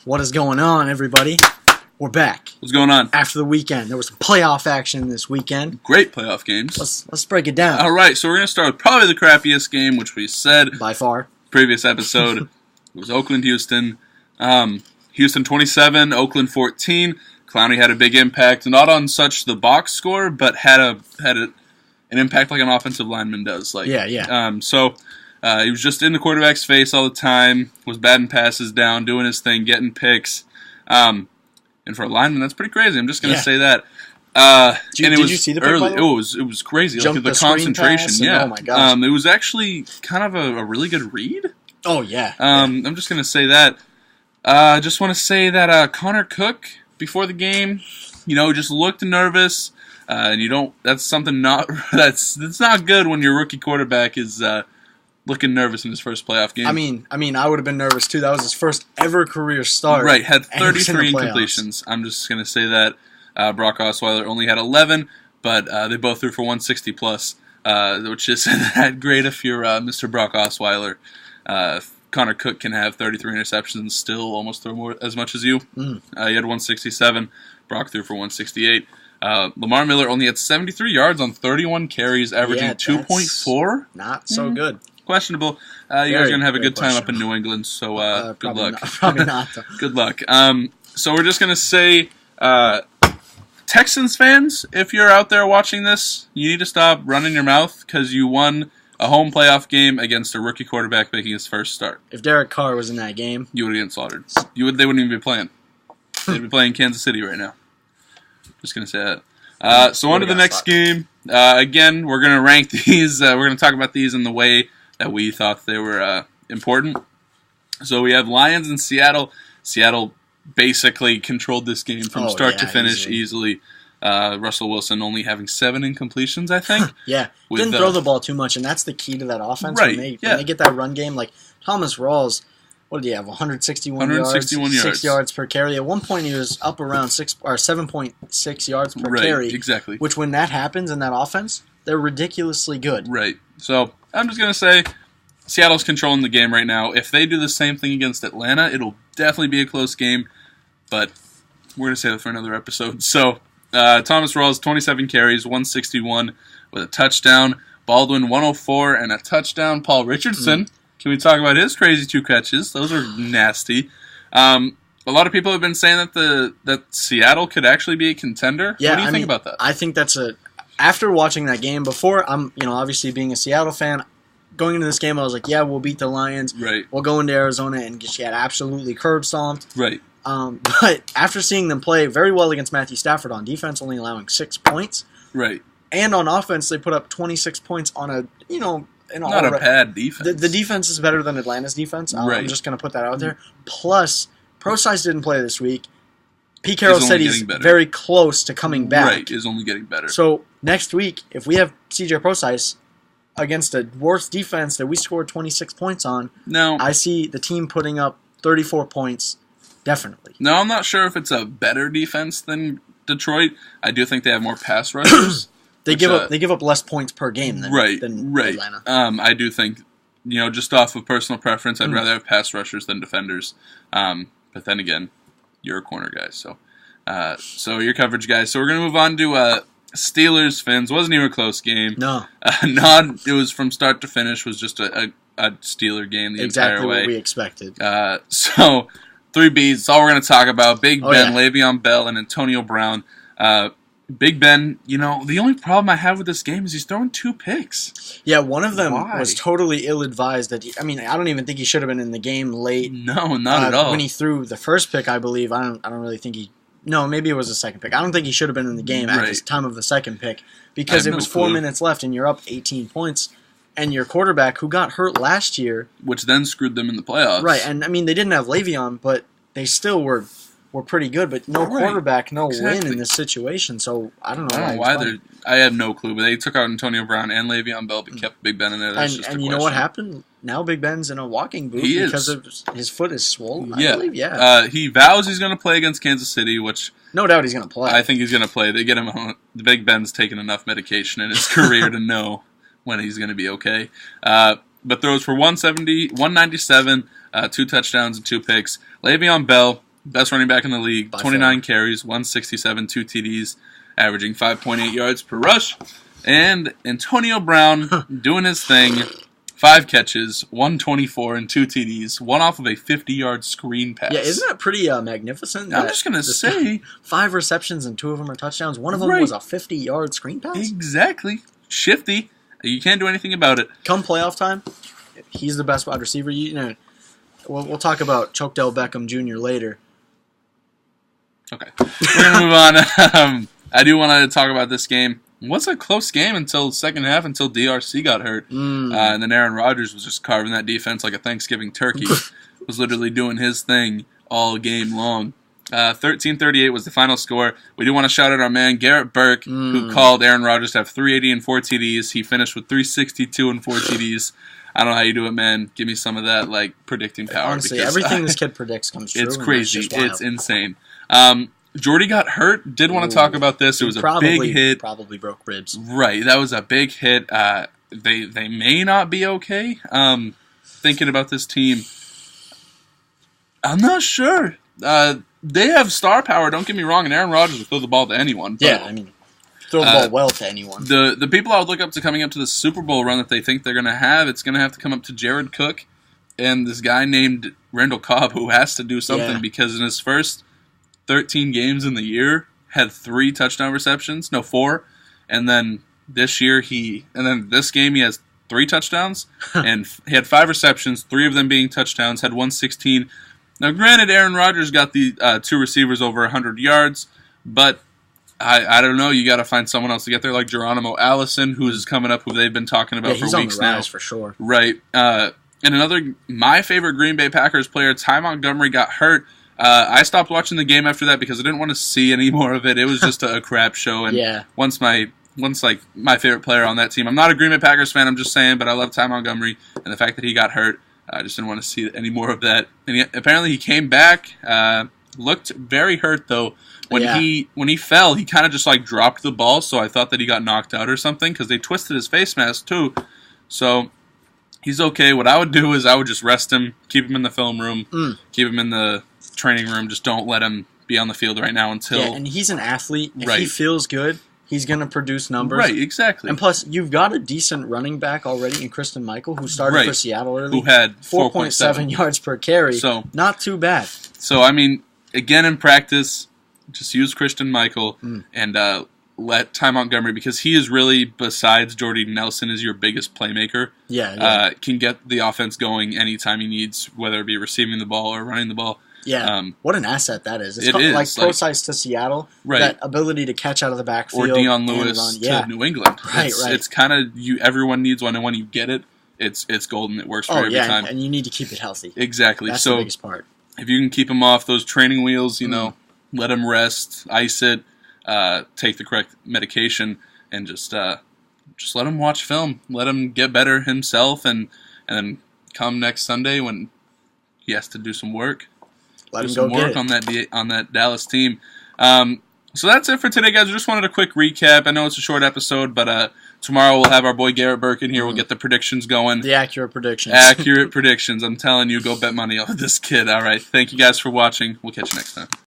What is going on, everybody? We're back. What's going on? After the weekend. There was some playoff action this weekend. Great playoff games. Let's break it down. All right, so we're going to start with probably the crappiest game, which we said By far. Previous episode. It was Oakland-Houston. Houston 27, Oakland 14. Clowney had a big impact, not on such the box score, but had an impact like an offensive lineman does. Yeah. He was just in the quarterback's face all the time, was batting passes down, doing his thing, getting picks. And for a lineman, that's pretty crazy. I'm just going to say that. Did you see the pick, early? by the way? It was crazy. Jumped Like the concentration. oh my gosh. It was actually kind of a really good read. Oh yeah. I'm just going to say that. I just want to say that Connor Cook before the game, just looked nervous. And that's something that's not good when your rookie quarterback is looking nervous in his first playoff game. I mean, I would have been nervous too. That was his first ever career start. Right, had and he was in 33 the incompletions. I'm just going to say that. Brock Osweiler only had 11, but they both threw for 160 plus, which isn't great if you're Mr. Brock Osweiler. Connor Cook can have 33 interceptions and still almost throw as much as you. He had 167. Brock threw for 168. Lamar Miller only had 73 yards on 31 carries, averaging 2.4. Not so good. Questionable. You guys are going to have a good time up in New England, so good luck. Probably not, though. Good luck. So we're just going to say, Texans fans, if you're out there watching this, you need to stop running your mouth because you won a home playoff game against a rookie quarterback making his first start. If Derek Carr was in that game, you would have gotten slaughtered. They wouldn't even be playing. They'd be playing Kansas City right now. Just going to say that. So on to the next game. Again, we're going to rank these. We're going to talk about these in the way that we thought they were important. So we have Lions and Seattle. Seattle basically controlled this game from start to finish easily. Russell Wilson only having 7 incompletions, I think. Yeah, didn't throw the ball too much, and that's the key to that offense. Right, when they get that run game, like Thomas Rawls, what did he have? 161 yards, 6 yards per carry. At one point, he was up around 7.6 yards per carry. Exactly. Which, when that happens in that offense, they're ridiculously good. Right. So I'm just gonna say, Seattle's controlling the game right now. If they do the same thing against Atlanta, it'll definitely be a close game. But we're gonna say that for another episode. So Thomas Rawls, 27 carries, 161 with a touchdown. Baldwin, 104 and a touchdown. Paul Richardson. Can we talk about his crazy 2 catches? Those are nasty. A lot of people have been saying that Seattle could actually be a contender. Yeah, what do you think about that? I think that's after watching that game before, obviously being a Seattle fan, going into this game, I was like, yeah, we'll beat the Lions. Right. We'll go into Arizona and get absolutely curb stomped. Right. But after seeing them play very well against Matthew Stafford on defense, only allowing 6 points. Right. And on offense, they put up 26 points on a bad defense. The defense is better than Atlanta's defense. I'm just going to put that out there. Plus, Prosise didn't play this week. Pete Carroll said he's very close to coming back. Right, is only getting better. So next week, if we have CJ Prosise against a worse defense that we scored 26 points on, I see the team putting up 34 points, definitely. No, I'm not sure if it's a better defense than Detroit. I do think they have more pass rushers. They give up less points per game than Atlanta. I do think, just off of personal preference, I'd rather have pass rushers than defenders. But then again, you're a corner guy, so you're coverage guys. So we're gonna move on to Steelers Fins. Wasn't even a close game. No, it was from start to finish. Was just a Steeler game the entire way. Exactly what we expected. So 3 Bs. That's all we're gonna talk about. Big Ben, Le'Veon Bell, and Antonio Brown. Big Ben, the only problem I have with this game is he's throwing 2 picks. Yeah, one of them was totally ill-advised. I don't even think he should have been in the game late. No, not at all. When he threw the first pick, I believe, I don't really think he... No, maybe it was the second pick. I don't think he should have been in the game at the time of the second pick because it was 4 minutes left and you're up 18 points. And your quarterback, who got hurt last year... Which then screwed them in the playoffs. Right, and they didn't have Le'Veon, but they still were pretty good, but no quarterback, no win in this situation. So I don't know why I have no clue, but they took out Antonio Brown and Le'Veon Bell, but kept Big Ben in there. And you know what happened? Now Big Ben's in a walking boot because of his foot is swollen. I believe, he vows he's going to play against Kansas City, which no doubt he's going to play. I think he's going to play. They get him on. The Big Ben's taken enough medication in his career to know when he's going to be okay. But throws for 197, 2 touchdowns and 2 picks. Le'Veon Bell, best running back in the league. By 29 far. carries, 167, 2 TDs, averaging 5.8 yards per rush. And Antonio Brown doing his thing. 5 catches, 124, and 2 TDs. One off of a 50-yard screen pass. Yeah, isn't that pretty magnificent? I'm just going to say... 5 receptions and 2 of them are touchdowns. One of them Right. was a 50-yard screen pass. Exactly. Shifty. You can't do anything about it. Come playoff time, he's the best wide receiver. We'll talk about Chokedell Beckham Jr. later. Okay. We're going to move on. I do want to talk about this game. It was a close game until the second half, until DRC got hurt. And then Aaron Rodgers was just carving that defense like a Thanksgiving turkey. Was literally doing his thing all game long. 13-38 was the final score. We do want to shout out our man Garrett Burke, who called Aaron Rodgers to have 380 and 4 TDs. He finished with 362 and 4 TDs. I don't know how you do it, man. Give me some of that predicting power. Honestly, everything this kid predicts comes true. It's crazy. It's insane. Jordy got hurt. Did want to talk about this. It was a big hit. Probably broke ribs. Right. That was a big hit. They may not be okay. Thinking about this team, I'm not sure. They have star power. Don't get me wrong. And Aaron Rodgers will throw the ball to anyone. But, yeah, I mean, throw the ball well to anyone. The people I would look up to coming up to the Super Bowl run that they think they're going to have, it's going to have to come up to Jared Cook and this guy named Randall Cobb, who has to do something because in his first 13 games in the year, had 3 touchdown receptions. No, 4. And then this game he has 3 touchdowns. And he had 5 receptions, 3 of them being touchdowns, had 116. Now, granted, Aaron Rodgers got the 2 receivers over 100 yards, but I don't know. You got to find someone else to get there, like Geronimo Allison, who's coming up, who they've been talking about for weeks now. He's on the rise for sure. Right. And my favorite Green Bay Packers player, Ty Montgomery, got hurt. I stopped watching the game after that because I didn't want to see any more of it. It was just a crap show. And once my favorite player on that team, I'm not a Green Bay Packers fan, I'm just saying, but I love Ty Montgomery, and the fact that he got hurt, I just didn't want to see any more of that. And apparently he came back, looked very hurt though. When he fell, he kind of just dropped the ball, so I thought that he got knocked out or something because they twisted his face mask too. So he's okay. What I would do is I would just rest him, keep him in the film room, keep him in the training room. Just don't let him be on the field right now until... Yeah, and he's an athlete. If he feels good, he's going to produce numbers. Right, exactly. And plus, you've got a decent running back already in Christian Michael, who started for Seattle early. Who had 4.7 yards per carry. So not too bad. So, I mean, again in practice, just use Christian Michael and let Ty Montgomery, because he is really, besides Jordy Nelson, is your biggest playmaker. Can get the offense going anytime he needs, whether it be receiving the ball or running the ball. Yeah, what an asset that is. It's it is. Like Procise to Seattle. Right. That ability to catch out of the backfield. Or Dion Lewis to New England. Right. It's kind of, everyone needs one, and when you get it, it's golden. It works for every time. And you need to keep it healthy. Exactly. That's the biggest part. If you can keep him off those training wheels, let him rest, ice it, take the correct medication, and just let him watch film. Let him get better himself, and then come next Sunday when he has to do some work. Let him go get work on that Dallas team. So that's it for today, guys. We just wanted a quick recap. I know it's a short episode, but tomorrow we'll have our boy Garrett Burke in here. We'll get the predictions going. The accurate predictions. Accurate predictions. I'm telling you, go bet money on this kid. All right. Thank you guys for watching. We'll catch you next time.